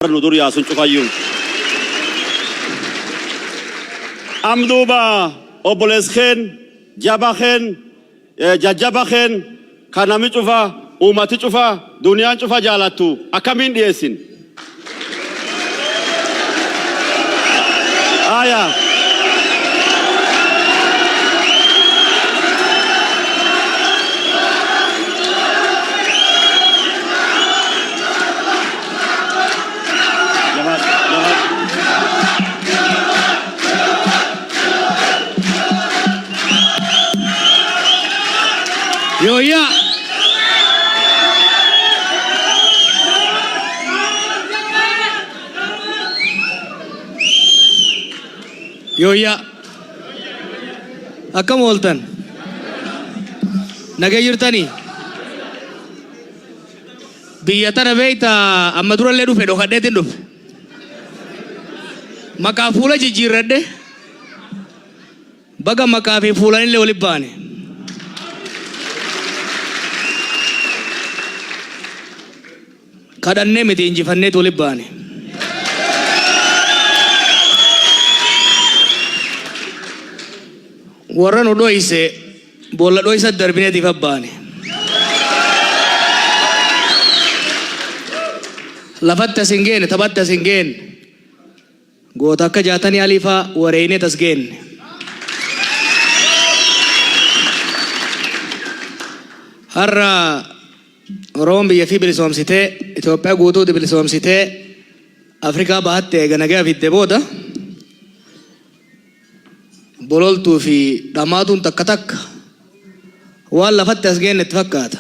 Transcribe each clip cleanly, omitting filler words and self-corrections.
nudur yasun cufayyun amduba oboleskhen jabakhen jajjabakhen kanami cufa umati cufa duniyan cufa jalatu akamin diyesin aya Yoya. Yoya. Akkam ooltan? Nagaa jirtanii? Biyya tana beeyta amma durallee dhufe dhokadheetiin dhufe. Maqaa fuula jijjiirradhe. Baga maqaa fi fuulanillee walitti baane. kadhannee miti injifannee walitti baane. Warra nu dhoyse boolla dhoysa darbineetiif abbaane. Lafatti as hin geenne taphatti as hin geenne goota akka jaatanii aliifaa wareeyneet as geenne. Har'a Oromoon biyya fi bilisoomsitee Itoophiyaa guutuutti bilisoomsitee Afrikaa bahaatti eega nagaa fidde booda bololtuu fi dhamaatuun takka takka waan lafatti as geennetti fakkaata.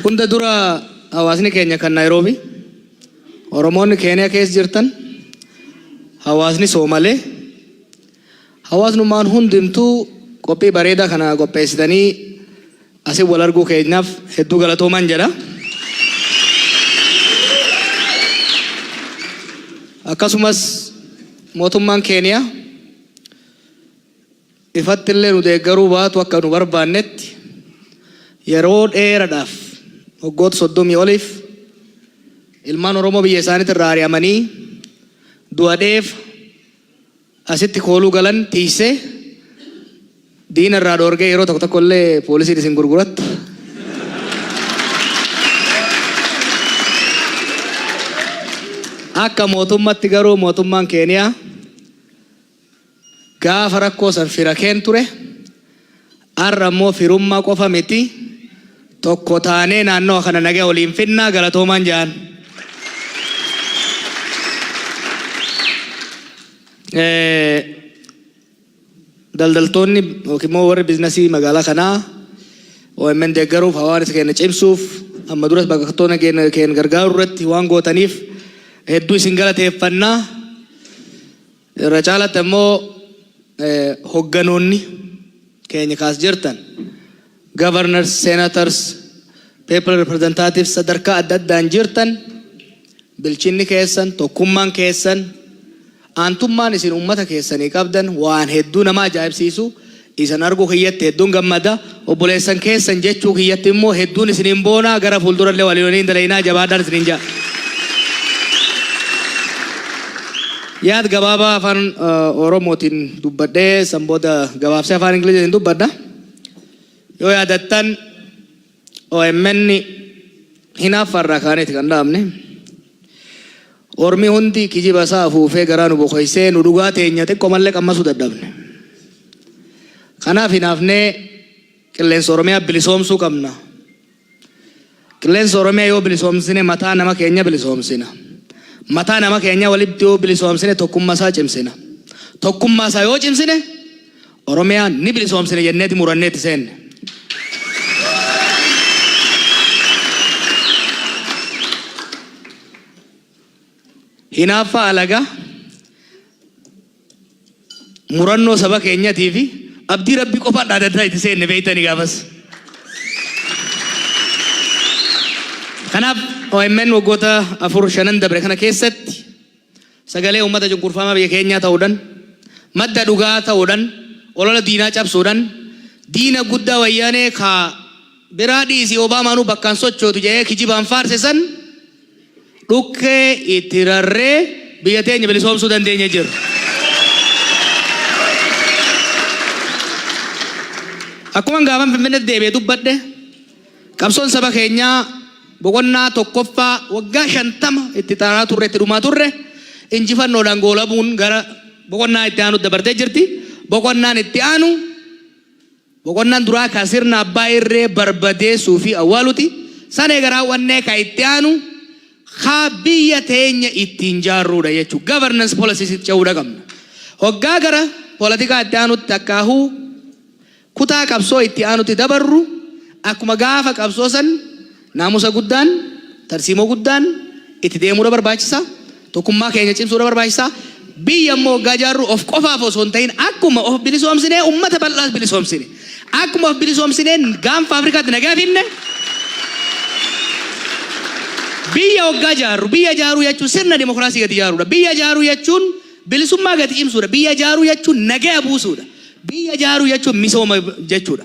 Hunda dura hawaasni keenya kan Naayiroobi, Oromoonni Keeniyaa keessa jirtan, hawaasni Soomalee, hawaasnummaan hundumtuu qophii bareedaa kana qopheessitanii asii wal arguu keenyaaf hedduu galatooman jedha. Akkasumas mootummaan Keeniyaa ifatti illee nu deeggaruu baatu akka nu barbaannetti yeroo dheeraadhaaf waggoota 30 oliif ilmaan Oromoo biyya isaaniitti irraa ari'amanii du'adheef asitti kooluu galan tiisee diina irraa dhoorgee yeroo tokko tokko illee poolisiin isin gurgurattu. Akka mootummatti garuu mootummaan Keeniyaa gaafa rakkoo san fira keen ture har'a immoo firummaa qofa miti tokko taanee naannoo kana nagaa waliin finnaa galatoomaan jedhan. Daldaltoonni yookiin immoo warri biizinasii magaalaa kanaa OMN deeggaruuf hawaasa keenya cimsuuf amma duras baqattoota keenya gargaaruu irratti waan gootaniif hedduu isin galateeffannaa. Irra caalatti immoo hogganoonni keenya kaas jirtan governors, senators, people representatives sadarkaa adda addaan jirtan bilchinni keessan tokkummaan keessan aantummaan isin ummata keessanii qabdan waan hedduu nama ajaa'ibsiisu isin arguu kiyyatti hedduun gammada obboleessan keessan jechuu kiyyatti immoo hedduun isiniin boonaa gara fuuldurallee waliin dalaynaa jabaadhaan isiniin jaa. Yaad gabaabaa afaan Oromootiin dubbadhee sanbooda gabaabsee afaan Ingiliziitiin dubbadha. Yoo yaadattan OMN hinaaffarraa kaaneeti kan dhaabne. Ormi hundi kijiba isaa afuufee garaa nu boqoysee nu dhugaa teenya xiqqoo mallee qammasuu dadhabne. Kanaaf hinaafnee qilleensa Oromiyaa bilisoomsuu qabna. Qilleensa Oromiyaa yoo bilisoomsine mataa nama keenya bilisoomsina. Mataa nama keenya walitti yoo bilisoomsine tokkummaa isaa cimsina. Tokkummaa isaa yoo cimsine Oromiyaa ni bilisoomsine jenneeti muranneeti seenne. Hinaaffaa alagaa murannoo saba keenyatii fi abdii rabbii qofaan dhaadaddaa itti seenne beeytanii gaafas. Kanaaf OMN waggoota 4-5 dabre kana keessatti sagalee uummata cunqurfamaa biyya keenyaa ta'uudhaan madda dhugaa ta'uudhaan olola diinaa cabsuudhaan diina guddaa wayyaanee ka biraadhiisi Obaamaanu bakkaan sochootu jedhee kijibaan faarse san dhukkee itti rarree biyya teenya bilisoomsuu dandeenya jirra. Akkuma gaafan Finfinneetti deebi'ee dubbadhe qabsoon saba keenyaa boqonnaa tokkoffaa waggaa 50 itti xaaraa turre itti dhumaa turre injifannoodhaan goolabuun gara boqonnaa itti aanu dabartee jirti. Boqonnaan itti aanu boqonnaan duraa ka sirna abbaa irree barbadeessuu fi awwaaluti. Sanee garaa wannee ka itti aanu haa biyya teenya ittiin jaarruudha jechuudha. Governance policies itti ce'uudha qabna. Hoggaa gara poolitikaa itti aanutti akkaahuu kutaa qabsoo itti aanutti dabarru akkuma gaafa qabsoo san naamusa guddaan tarsiimoo guddaan itti deemuudha barbaachisa. Tokkummaa keenya cimsuudha barbaachisa. Biyya immoo hoggaa jaarru of qofaaf osoo hin ta'in akkuma of bilisoomsinee uummata bal'aas bilisoomsine. Akkuma of bilisoomsinee gaanfa Afrikaatti nagaa finne. Biyya hoggaa jaarru biyya jaaruu jechuun sirna dimokiraasii gadi jaaruudha. Biyya jaaruu jechuun bilisummaa gadi cimsuudha. Biyya jaaruu jechuun nagaa buusuudha. Biyya jaaruu jechuun misooma jechuudha.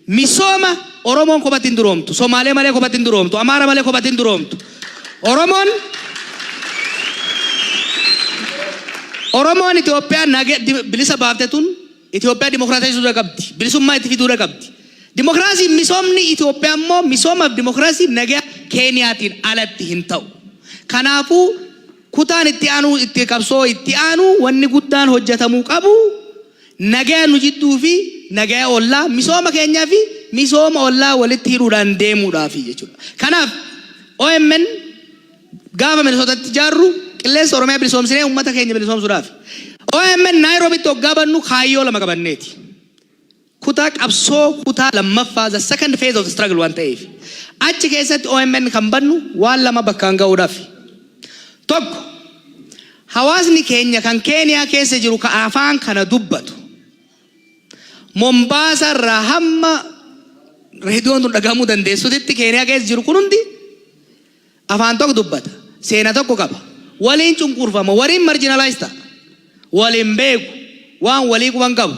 Misooma Oromoon kophaatti hin duroomtu. Somaalee malee kophaatti hin duroomtu. Amaara malee kophaatti hin duroomtu. Oromoon Itoophiyaa bilisa baafte tun Itoophiyaa dimokiraatessuudha qabdi. Bilisummaa itti fiduudha qabdi. Dimokiraasii misoomni Itoophiyaa immoo misoomaaf dimokiraasii nagaa Keeniyaatiin alatti hin ta'u. Kanaafuu kutaan itti aanu itti qabsoo itti aanu wanni guddaan hojjetamuu qabu nagaa nu jidduu fi nagaa ollaa misooma keenyaa fi misooma ollaa walitti hidhuudhaan deemuudhaaf jechuudha. Kanaaf OMN gaafa Minnesotatti jaarru qilleensa Oromiyaa bilisoomsinee uummata keenya bilisoomsuudhaaf. OMN Naayiroobitti hoggaa bannu kaayyoo lama qabanneeti. Kutaa qabsoo kutaa lammaffaa the second phase of the struggle waan ta'eef. Achi keessatti OMN kan bannu waan lama bakkaan ga'uudhaaf. Tokko hawaasni keenya kan Keeniyaa keessa jiru ka afaan kana dubbatu. Mombasa irraa hamma reediyoon tun dhagamuu dandeessutti Keeniyaa keessa jiru kun hundi afaan tokko dubbata. Seenaa tokko qaba. Waliin cunqurfama, waliin marginalized ta'a. Waliin beeku, waan walii quban qabu.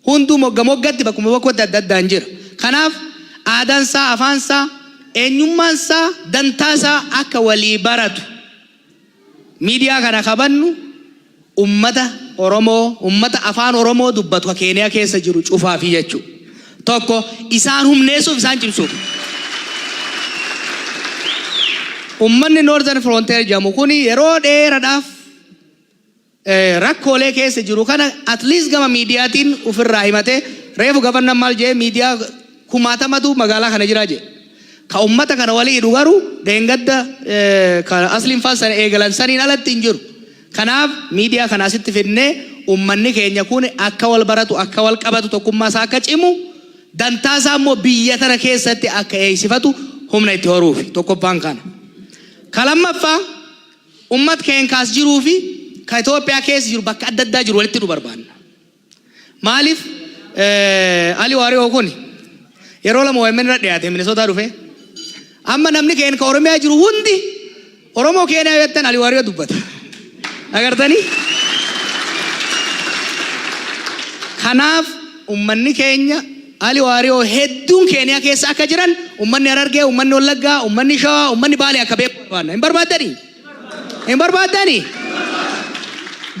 Hunduu moggatti bakkuma bakkoota adda addaan jira. Kanaaf aadaansaa, afaansaa, eenyummaansaa, dantaasaa akka walii baratu. Miidiyaa kana qabannu ummata Oromoo, ummata afaan Oromoo dubbatu ka Keeniyaa keessa jiru cufaafi jechuudha. Tokko isaan humneessuuf isaan cimsuuf. Ummanni Northern Frontier jedhamu kuni yeroo dheeraadhaaf rakkoolee keessa jiru kana at least gama miidiyaatiin ofirraa himate reefu gafannan maal jee miidiyaa kumaatamatu magaalaa kana jira jee. Ka ummata kana walii hidhu garuu deengadda ka asliin faasana eegalan saniin alatti hin jiru. Kanaaf miidiyaa kana asitti fidnee ummanni keenya kun akka wal baratu akka wal qabatu tokkummaa isaa akka cimu dantaasaa immoo biyya tana keessatti akka eegsifatu humna itti horuufi tokkoffaan kana. Kalammaffaa ummat keenya kaas jiruu fi ka Itoophiyaa keessa jiru bakka adda addaa jiru walitti hidhuu barbaanna. Maaliif Ali Waariyoo kun yeroo lama OMN irra dhiyaate Minnesota dhufe amma namni keenya ka Oromiyaa jiru hundi Oromoo keenya yettan Ali Waariyoo dubbata. Agartanii? Kanaaf ummanni keenya Ali Waariyoo hedduun Keeniyaa keessa akka jiran ummanni Harargee, ummanni Wallaggaa, ummanni Shawaa, ummanni Baalee akka beeku barbaanna. Hin barbaaddanii? Hin barbaaddanii?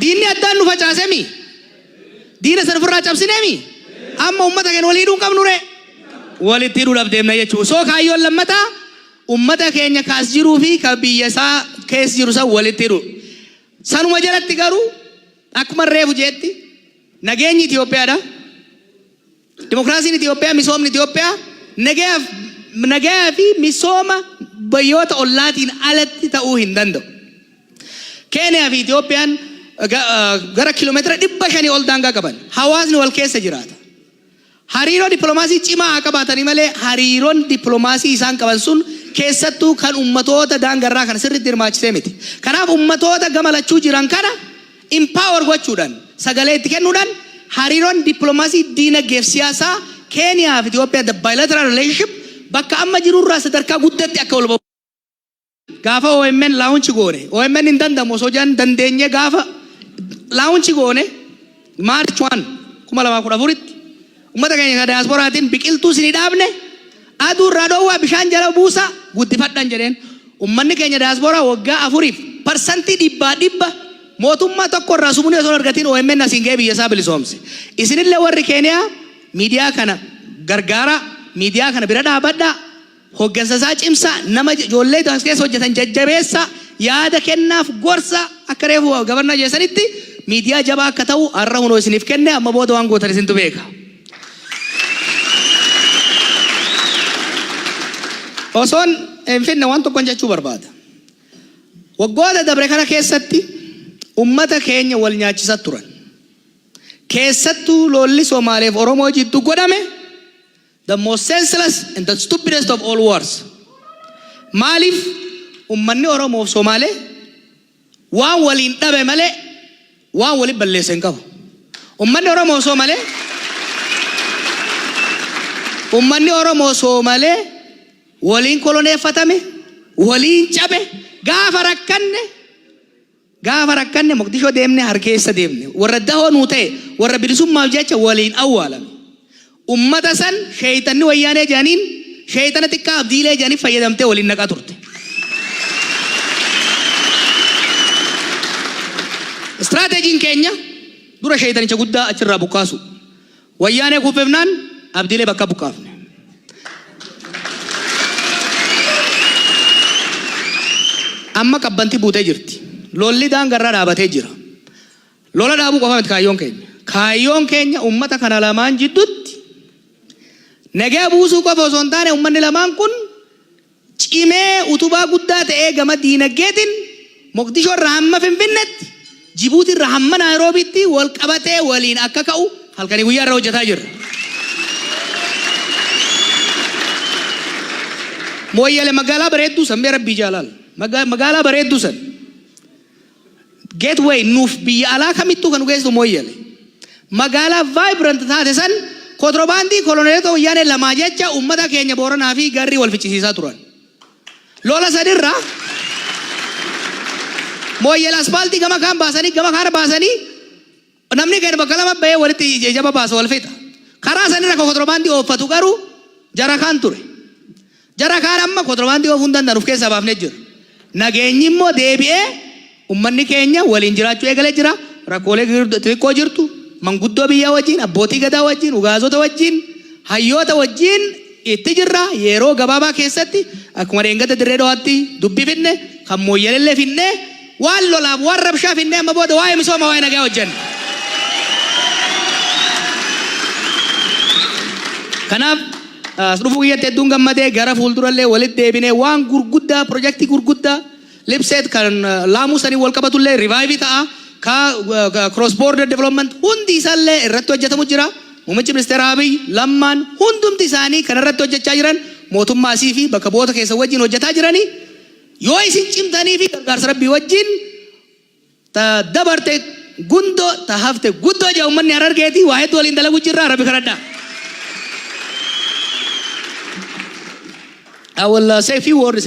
Diinni addaan nu facaasemi? Diina sana ofirraa cabsineemi? Amma ummata keenya walii hidhuun qabnu ree? Walitti hidhuudhaaf deemna jechuudha. Soo kaayyoon lammataa ummata keenya kaas jiruu fi ka biyya isaa keessa jiru san walitti hidhu. Sanuma jalatti garuu akkuma reefu jeetti nageenyi Itoophiyaadha. Dimokiraasiin Itoophiyaa, misoomni Itoophiyaa nagaa fi misooma biyyoota ollaatiin alatti ta'uu hin danda'u. Keeniyaa fi Itoophiyaan gara kiiloomeetira 500 ol daangaa qaban. Hawaasni wal keessa jiraata. Hariiroo dippiloomaasii cimaa haa qabaatanii malee hariiroon dippiloomaasii isaan qaban sun keessattuu kan ummatoota daangarraa kana sirriitti hirmaachisee miti. Kanaaf ummatoota gama lachuu jiran kana empower gochuudhaan sagalee itti kennuudhaan hariiroon dippiloomaasii diinagdee fi siyaasaa Keeniyaa fi Itoophiyaa the bilateral relationship bakka amma jirurraa sadarkaa guddatti akka ol ba'u. Gaafa OMN laawunchi goone OMN hin danda'amu osoo jaan dandeenye gaafa laawunchi goone Maarch 1 2014tti ummata keenya diasporaatiin biqiltuu isin dhaabne aduu irraa dhoowwaa bishaan jala buusa guddifadhan jedheen ummanni keenya diasporaa waggaa 4% mootummaa tokko irraa sumuni osoo argatiin OMN asiin ga'ee biyya isaa bilisoomse isinillee warri Keeniyaa miidiyaa kana gargaara miidiyaa kana bira dhaabadhaa hoggansa isaa cimsa nama ijoollee keessa hojjetan jajjabeessa yaada kennaaf gorsa akka reefu gabarnaa jeessanitti miidiyaa jabaa akka ta'u har'a hunoo isiniif kenne amma booda waan gootan isintu beeka. Osoon hin finne waan tokkoon jechuu barbaada. Waggoota dabre kana keessatti ummata keenya wal nyaachisa turan. Keessattuu lolli Somaaleef Oromoo jidduu godhame the most senseless and the stupidest of all wars. Maaliif ummanni Oromoo fi Somaalee waan waliin dhabe malee waan waliin balleesse hin qabu. Ummanni Oromoo Somaalee waliin koloneeffatame waliin cabe gaafa rakkanne Moqdishoo deemne harkeessa deemne warra dahoo nuu ta'e warra bilisummaaf jecha waliin awwaalame. Ummata san sheeytanni wayyaanee jedhaniin sheeytana xiqqaa abdiilee jedhanii fayyadamtee waliin naqaa turte. Istiraataajiin keenya dura sheeytanicha guddaa achirraa buqqaasu. Wayyaanee kuufefnaan abdiilee bakka buqqaafne. Amma qabbanti buutee jirti. Lolli daangarraa dhaabatee jira. Lola dhaabuu qofa miti kaayyoon keenya. Kaayyoon keenya ummata kana lamaan jidduutti nagaa buusuu qofa osoo hin taane ummanni lamaan kun cimee utubaa guddaa ta'ee gama diinagdeetiin Moqdishoo irraa hamma Finfinneetti Jibuutii irraa hamma Naayiroobiitti wal qabatee waliin akka ka'u halkanii guyyaa irra hojjetaa jirra. Mooyyale magaalaa bareedduu san mee rabbii jaalaala. Magaalaa bareedduu san gateway nuuf biyya alaa kamittuu kan geessu Mooyyale. Magaalaa vibrant taate san kontirobaandii koloneelota wayyaanee lamaa jecha ummata keenya Booranaa fi Garrii wal ficcisiisaa turan. Lola sadirraa Mooyyale aspaaltii gama kaan baasanii gama kaana baasanii namni gadi bakka lama bahee walitti ijaba baasa wal fixa. Karaa sanirra kontirobaandii ooffatu garuu jara kaan ture. Jara kaan amma kontirobaandii oofuun danda'an of keessaa baafnee jira. Nageenyi immoo deebi'ee ummanni keenya waliin jiraachuu eegalee jira. Rakkoolee xixiqqoo jirtu. Manguddoo biyyaa wajjin, abbootii gadaa wajjin, ugaazota wajjin, hayyoota wajjin itti jirra. Yeroo gabaabaa keessatti akkuma deengata dirree dho'aatti dubbii finne kan Mooyyalellee finne waan lolaaf waan rabshaa finne amma booda waa'ee misooma waa'ee nagaa hojjenna. Kanaaf as dhufuu kiyyatti hedduun gammadee gara fuuldurallee walitti deebinee waan gurguddaa pirojektii gurguddaa Lipseet kan laamuu sanii wal qabatullee rivaayivii ta'a. Cross border development hundi isaallee irratti hojjetamu jira. Muummichi ministeera Abiy lammaan hundumti isaanii kan irratti hojjechaa jiran mootummaa asii fi bakka bu'oota keessa wajjin hojjetaa jiranii yoo isin cimtanii fi gargaarsa rabbii wajjin ta dabarte gundoo ta hafte guddoo jaa uummanni Harargeetii waa hedduu waliin dalaguu jirra. Rabbi kadhadhaa. I will say a few words.